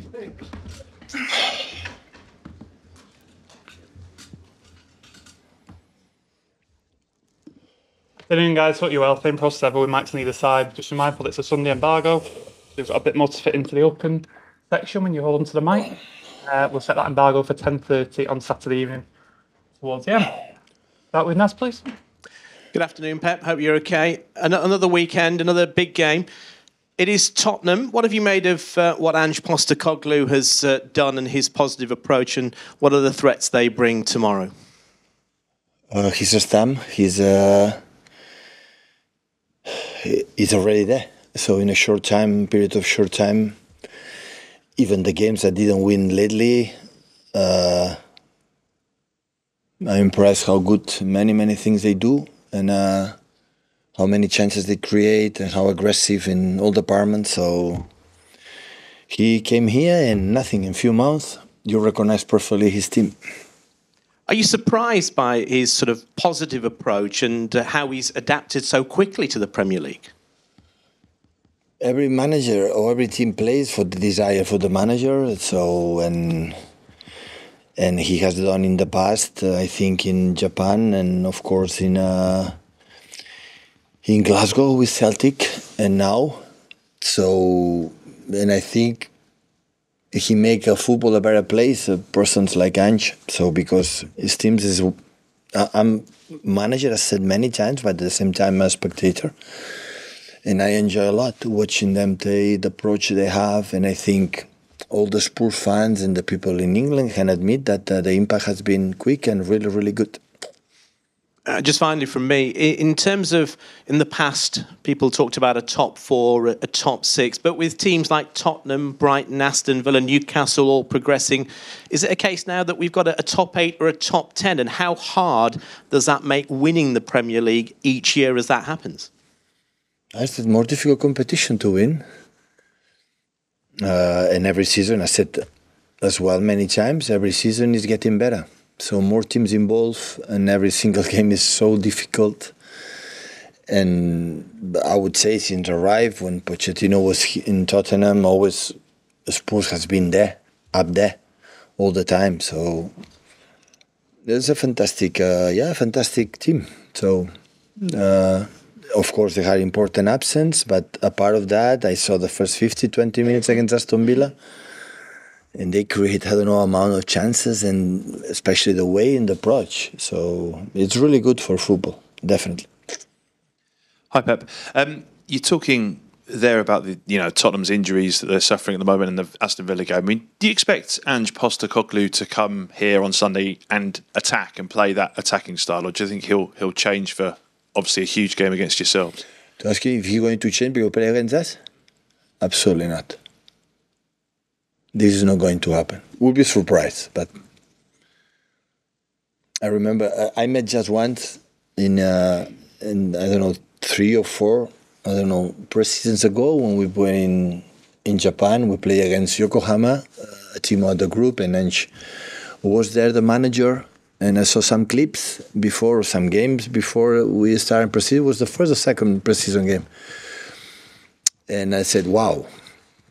Good evening, guys. Hope you're well. Same process ever. We might on either side. Just be mindful it's a Sunday embargo. So we've got a bit more to fit into the open section when you hold onto the mic. We'll set that embargo for 10:30 on Saturday evening towards the end. Start with Naz, please. Good afternoon, Pep. Hope you're okay. Another weekend, another big game. It is Tottenham. What have you made of what Ange Postecoglou has done and his positive approach, and what are the threats they bring tomorrow? He's a stamp. He's already there. So in a period of short time, even the games that didn't win lately, I'm impressed how good many things they do, and how many chances they create, and how aggressive in all departments. So he came here and nothing. In a few months, you recognize perfectly his team. Are you surprised by his sort of positive approach and how he's adapted so quickly to the Premier League? Every manager or every team plays for the desire for the manager. So and he has done in the past, I think in Japan, and of course in Glasgow with Celtic, and now. So, and I think he make a football a better place, persons like Ange. So because his teams is, I'm manager, I said many times, but at the same time I'm a spectator. And I enjoy a lot watching them, the approach they have. And I think all the Spurs fans and the people in England can admit that the impact has been quick and really, really good. Just finally from me, in terms of, in the past, people talked about a top four, a top six, but with teams like Tottenham, Brighton, Aston Villa, Newcastle all progressing, is it a case now that we've got a top 8 or a top 10? And how hard does that make winning the Premier League each year as that happens? It's a more difficult competition to win. And every season, I said as well many times, every season is getting better. So more teams involved, and every single game is so difficult. And I would say since arrived, when Pochettino was in Tottenham, always Spurs has been there, up there, all the time. So it's a fantastic, fantastic team. So of course they had important absence, but a part of that, I saw the first 20 minutes against Aston Villa. And they create, I don't know, amount of chances, and especially the way in the approach. So it's really good for football, definitely. Hi, Pep. You're talking there about the Tottenham's injuries that they're suffering at the moment in the Aston Villa game. I mean, do you expect Ange Postecoglou to come here on Sunday and attack and play that attacking style, or do you think he'll change for obviously a huge game against yourselves? To ask you if he's going to change because play against us? Absolutely not. This is not going to happen. We'll be surprised, but I remember I met just once in I don't know 3 or 4 pre-seasons ago when we were in Japan. We played against Yokohama, a team of the group, and Ange was there, the manager. And I saw some clips before, some games before we started pre-season. It was the first or second pre-season game, and I said, "Wow,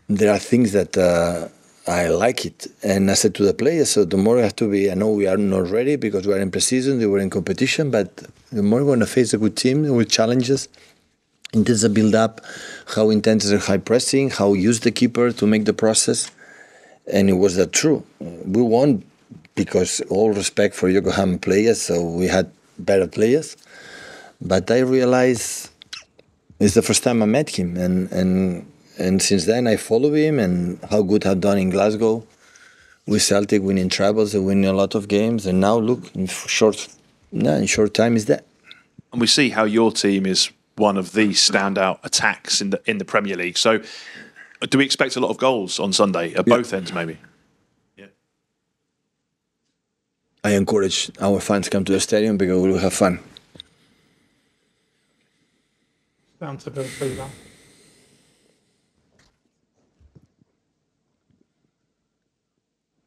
there are things that." I like it. And I said to the players, so the more I have to be, I know we are not ready because we are in pre-season, they were in competition, but the more we're going to face a good team with challenges, intense build-up, how intense is the high pressing, how use the keeper to make the process. And it was that true. We won because all respect for Yokohama players, so we had better players. But I realized it's the first time I met him, and since then, I follow him and how good I've done in Glasgow with Celtic, winning trebles and winning a lot of games. And now, look, in short time, is that. And we see how your team is one of the standout attacks in the Premier League. So, do we expect a lot of goals on Sunday at both ends, maybe? Yeah. I encourage our fans to come to the stadium because we will have fun. Down to Bill, please.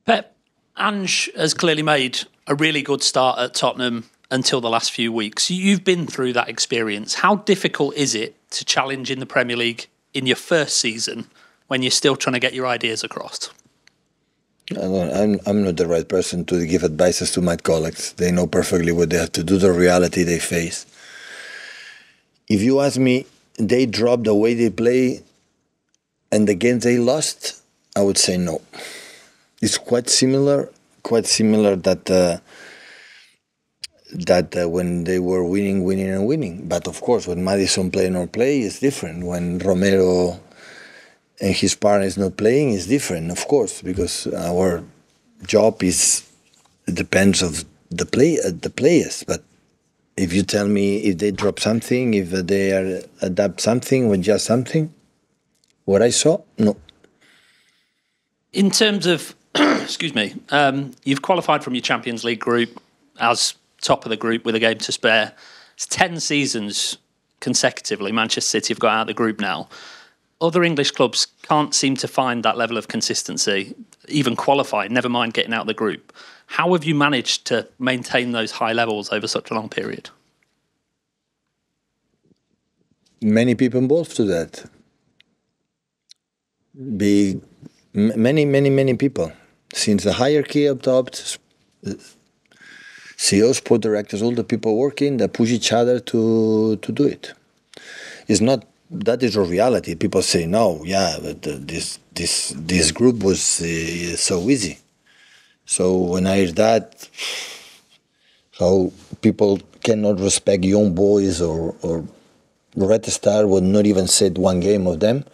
Pep, Ange has clearly made a really good start at Tottenham until the last few weeks. You've been through that experience. How difficult is it to challenge in the Premier League in your first season when you're still trying to get your ideas across? I'm not the right person to give advices to my colleagues. They know perfectly what they have to do, the reality they face. If you ask me, they drop the way they play and the games they lost, I would say no. It's quite similar that when they were winning. But of course, when Madison play or play is different. When Romero and his partner is not playing is different, of course, because our job depends of the players. But if you tell me if they drop something, if they adapt something or just something, what I saw, no. In terms of, excuse me, you've qualified from your Champions League group as top of the group with a game to spare. It's 10 seasons consecutively Manchester City have got out of the group now. Other English clubs can't seem to find that level of consistency, even qualify, never mind getting out of the group. How have you managed to maintain those high levels over such a long period? Many people involved to that. Many people. Since the hierarchy up top, CEOs, sport directors, all the people working, they push each other to do it. It's not. That is a reality. People say no, yeah, but this group was so easy. So when I hear that, how people cannot respect young boys or Red Star would not even set one game of them,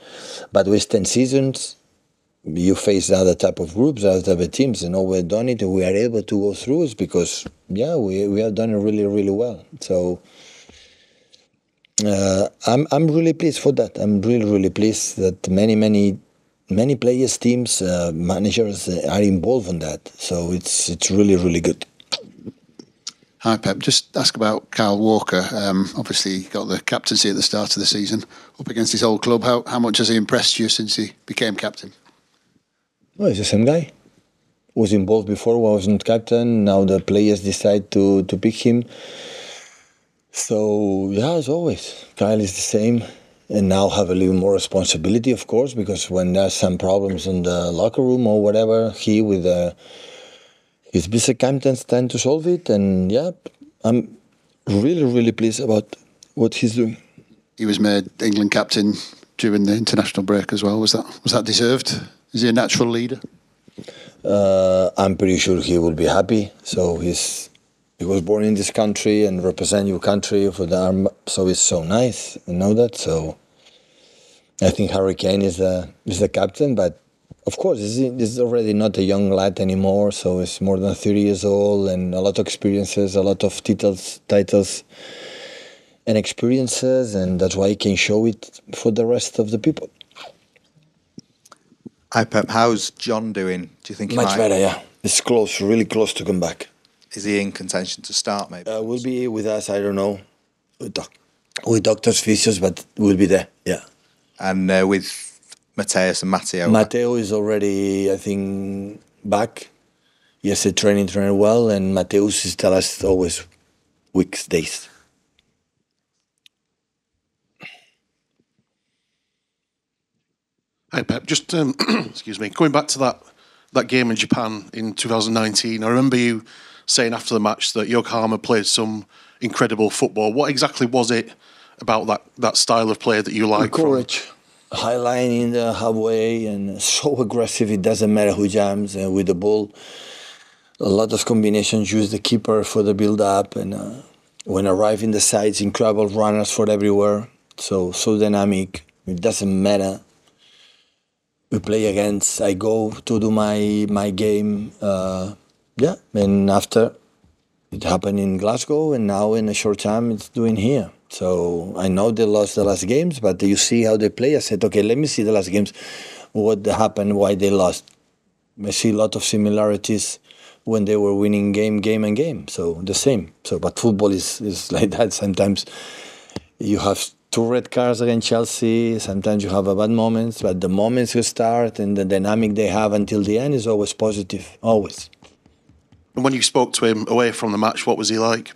but with 10 seasons, you face other type of groups, other type of teams, and all we've done it, and we are able to go through is because, yeah, we have done it really, really well. So I'm really pleased for that. I'm really, really pleased that many players, teams, managers are involved in that. So it's really, really good. Hi, Pep. Just ask about Kyle Walker. Obviously, he got the captaincy at the start of the season up against his old club. How much has he impressed you since he became captain? Well, he's the same guy. Was involved before, wasn't captain. Now the players decide to pick him. So, yeah, as always, Kyle is the same. And now have a little more responsibility, of course, because when there's some problems in the locker room or whatever, he with his vice captains tend to solve it. And, yeah, I'm really, really pleased about what he's doing. He was made England captain during the international break as well. Was that deserved? Is he a natural leader? I'm pretty sure he will be happy. So he was born in this country and represent your country for the arm. So it's so nice. You know that. So I think Harry Kane is the captain, but of course he's already not a young lad anymore. So he's more than 30 years old and a lot of experiences, a lot of titles and experiences, and that's why he can show it for the rest of the people. Hi Pep, how's John doing? Do you think he Much better, yeah. It's close, really close to come back. Is he in contention to start maybe? Will be with us, I don't know, with doctors, physios, but we'll be there, yeah. And with Mateus and Matteo? Matteo is already, I think, back. Yes, training well, and Mateus is tell us always weeks, days. Hi Pep, just excuse me, going back to that game in Japan in 2019, I remember you saying after the match that Yokohama played some incredible football. What exactly was it about that style of play that you like? Courage, high line in the halfway, and so aggressive. It doesn't matter who jams with the ball. A lot of combinations. Use the keeper for the build-up, and when arrive in the sides, incredible runners for everywhere. So dynamic. It doesn't matter. We play against. I go to do my game. Yeah, and after it happened in Glasgow, and now in a short time it's doing here. So I know they lost the last games, but you see how they play. I said, okay, let me see the last games, what happened, why they lost. I see a lot of similarities when they were winning game. So the same. So, but football is like that. Sometimes you have 2 red cards against Chelsea. Sometimes you have a bad moments, but the moments you start and the dynamic they have until the end is always positive, always. And when you spoke to him away from the match, what was he like?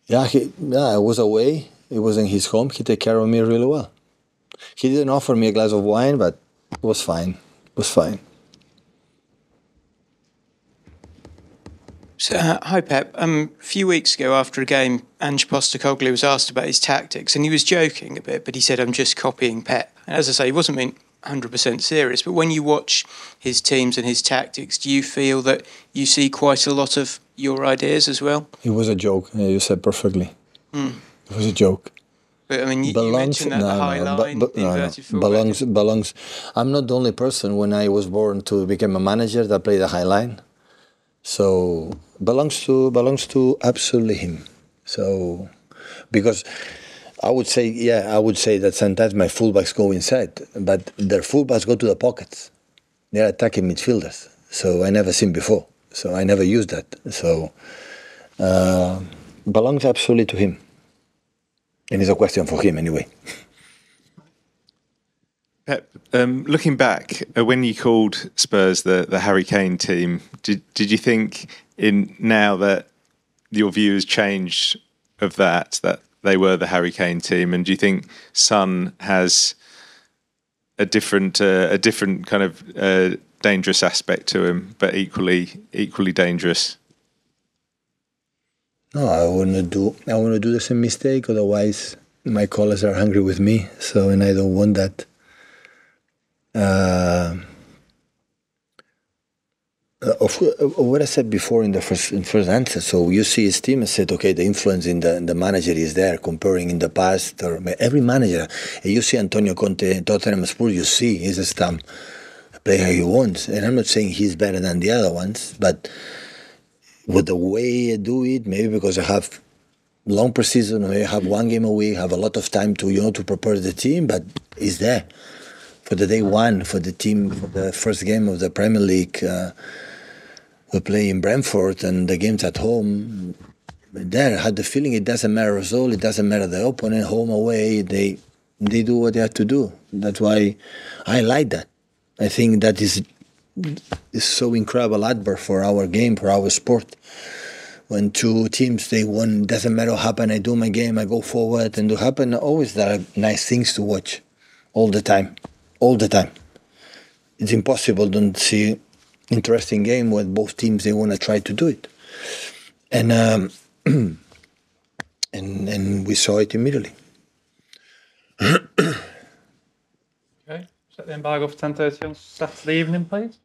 Yeah, I was away. It was in his home. He took care of me really well. He didn't offer me a glass of wine, but it was fine. It was fine. So, hi Pep. A few weeks ago after a game, Ange Postecoglou was asked about his tactics and he was joking a bit, but he said, I'm just copying Pep. And as I say, he wasn't being 100% serious, but when you watch his teams and his tactics, do you feel that you see quite a lot of your ideas as well? It was a joke. You said perfectly. It was a joke. But I mean, you mentioned that the high line, the inverted fullback. Belongs. I'm not the only person when I was born to become a manager that played the high line. So belongs to absolutely him. So because I would say that sometimes my fullbacks go inside, but their fullbacks go to the pockets. They're attacking midfielders. So I never seen before. So I never used that. So belongs absolutely to him. And it's a question for him anyway. Pep, looking back, when you called Spurs the Harry Kane team, did you think in now that your view has changed of that they were the Harry Kane team, and do you think Son has a different kind of dangerous aspect to him, but equally dangerous? No, I want to do the same mistake. Otherwise, my callers are angry with me. So, and I don't want that. Of what I said before in the first answer. So you see his team. I said, okay, the influence in the manager is there. Comparing in the past, or every manager, you see Antonio Conte, Tottenham Hotspur. You see he's a stamp, play how he wants. And I'm not saying he's better than the other ones, but with the way I do it, maybe because I have long preseason, I have one game a week, have a lot of time to to prepare the team, but it's there for the day one for the team for the first game of the Premier League. We play in Brentford and the games at home. There, I had the feeling it doesn't matter result, it doesn't matter the opponent, home away. They do what they have to do. That's why I like that. I think that is so incredible advert for our game, for our sport. When two teams, they won, doesn't matter what happen, I do my game, I go forward, and to happen, always there are nice things to watch. All the time. It's impossible to see interesting game when both teams, they want to try to do it. And and we saw it immediately. Okay, set the embargo for 10:30 on Saturday evening, please.